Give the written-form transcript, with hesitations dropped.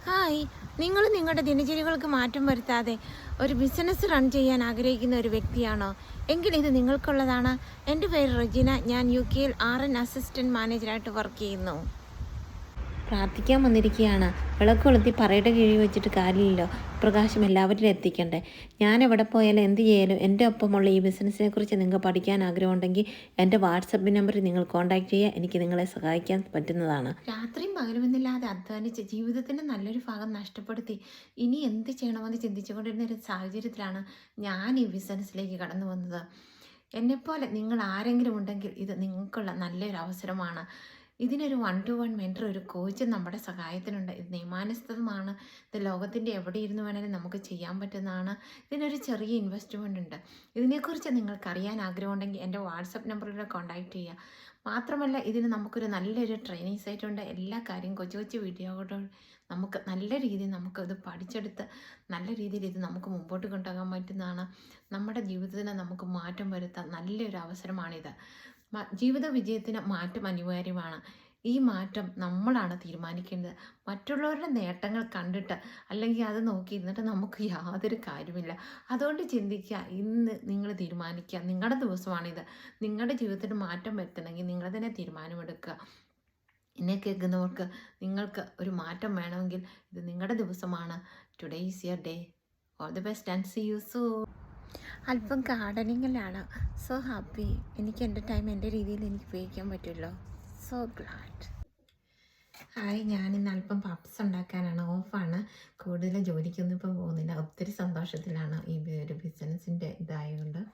Hi, നിങ്ങൾ നിങ്ങളുടെ ദിനചര്യകൾക്ക് മാറ്റം വരുത്താതെ ഒരു ബിസിനസ് റൺ ചെയ്യാൻ ആഗ്രഹിക്കുന്ന ഒരു വ്യക്തിയാണോ? എങ്കിൽ ഇത് നിങ്ങൾക്കുള്ളതാണ്. എൻ്റെ പേര് റെജിന. ഞാൻ UK-യിൽ RN അസിസ്റ്റൻറ്റ് മാനേജറായിട്ട് വർക്ക് ചെയ്യുന്നു. പ്രാർത്ഥിക്കാൻ വന്നിരിക്കുകയാണ്. വിളക്ക് കൊളുത്തി പറയുടെ കീഴിൽ വെച്ചിട്ട് കാര്യമില്ലല്ലോ. പ്രകാശം എല്ലാവരിലും എത്തിക്കണ്ടേ. ഞാൻ എവിടെ പോയാലും എന്ത് ചെയ്യാലും എൻ്റെ ഒപ്പമുള്ള ഈ ബിസിനസ്സിനെ കുറിച്ച് നിങ്ങൾക്ക് പഠിക്കാൻ ആഗ്രഹമുണ്ടെങ്കിൽ എൻ്റെ വാട്സപ്പ് നമ്പറിൽ നിങ്ങൾ കോൺടാക്റ്റ് ചെയ്യുക. എനിക്ക് നിങ്ങളെ സഹായിക്കാൻ പറ്റുന്നതാണ്. രാത്രിയും പകലുമെന്നില്ലാതെ അധ്വാനിച്ച് ജീവിതത്തിൻ്റെ നല്ലൊരു ഭാഗം നഷ്ടപ്പെടുത്തി ഇനി എന്ത് ചെയ്യണമെന്ന് ചിന്തിച്ചുകൊണ്ടിരുന്ന ഒരു സാഹചര്യത്തിലാണ് ഞാൻ ഈ ബിസിനസ്സിലേക്ക് കടന്നു വന്നത്. എന്നെപ്പോലെ നിങ്ങൾ ആരെങ്കിലും ഉണ്ടെങ്കിൽ ഇത് നിങ്ങൾക്കുള്ള നല്ലൊരു അവസരമാണ്. ഇതിനൊരു 1-to-1 മെൻറ്റർ, ഒരു കോച്ച് നമ്മുടെ സഹായത്തിനുണ്ട്. ഇത് നിയമാനുസൃതമാണ്. ഇത് ലോകത്തിൻ്റെ എവിടെ ഇരുന്ന് വേണമെങ്കിലും നമുക്ക് ചെയ്യാൻ പറ്റുന്നതാണ്. ഇതിനൊരു ചെറിയ ഇൻവെസ്റ്റ്മെൻ്റ് ഉണ്ട്. ഇതിനെക്കുറിച്ച് നിങ്ങൾക്ക് അറിയാൻ ആഗ്രഹമുണ്ടെങ്കിൽ എൻ്റെ വാട്സപ്പ് നമ്പറിലൂടെ കോൺടാക്റ്റ് ചെയ്യുക. മാത്രമല്ല ഇതിന് നമുക്കൊരു നല്ലൊരു ട്രെയിനിങ് സൈറ്റ് ഉണ്ട്. എല്ലാ കാര്യം കൊച്ചു കൊച്ചു വീഡിയോകളോട് നമുക്ക് നല്ല രീതിയിൽ ഇത് പഠിച്ചെടുത്ത് നല്ല രീതിയിൽ ഇത് നമുക്ക് മുമ്പോട്ട് കൊണ്ടുപോകാൻ പറ്റുന്നതാണ്. നമ്മുടെ ജീവിതത്തിന് നമുക്ക് മാറ്റം വരുത്താൻ നല്ലൊരു അവസരമാണിത്. ജീവിത വിജയത്തിന് മാറ്റം അനിവാര്യമാണ്. ഈ മാറ്റം നമ്മളാണ് തീരുമാനിക്കേണ്ടത്. മറ്റുള്ളവരുടെ നേട്ടങ്ങൾ കണ്ടിട്ട് അല്ലെങ്കിൽ അത് നോക്കിയിരുന്നിട്ട് നമുക്ക് യാതൊരു കാര്യമില്ല. അതുകൊണ്ട് ചിന്തിക്കുക, ഇന്ന് നിങ്ങൾ തീരുമാനിക്കുക. നിങ്ങളുടെ ദിവസമാണിത്. നിങ്ങളുടെ ജീവിതത്തിന് മാറ്റം വരുത്തണമെങ്കിൽ നിങ്ങൾ തന്നെ തീരുമാനമെടുക്കുക. എന്നെ കേൾക്കുന്നവർക്ക് നിങ്ങൾക്ക് ഒരു മാറ്റം വേണമെങ്കിൽ ഇത് നിങ്ങളുടെ ദിവസമാണ്. Today is your day. All the best and see you soon. അല്പം ഗാർഡനിങ്ങിലാണ്. So happy. എനിക്ക് എൻ്റെ ടൈം എൻ്റെ രീതിയിൽ എനിക്ക് ഉപയോഗിക്കാൻ പറ്റുമല്ലോ. So GLAAD. ഹായ്, ഞാനിന്ന് അല്പം പപ്സ് ഉണ്ടാക്കാനാണ്. ഓഫാണ്. കൂടുതൽ ജോലിക്കൊന്നും ഇപ്പം പോകുന്നില്ല. ഒത്തിരി സന്തോഷത്തിലാണ് ഈ ഒരു ബിസിനസ്സിൻ്റെ ഇതായതുകൊണ്ട്.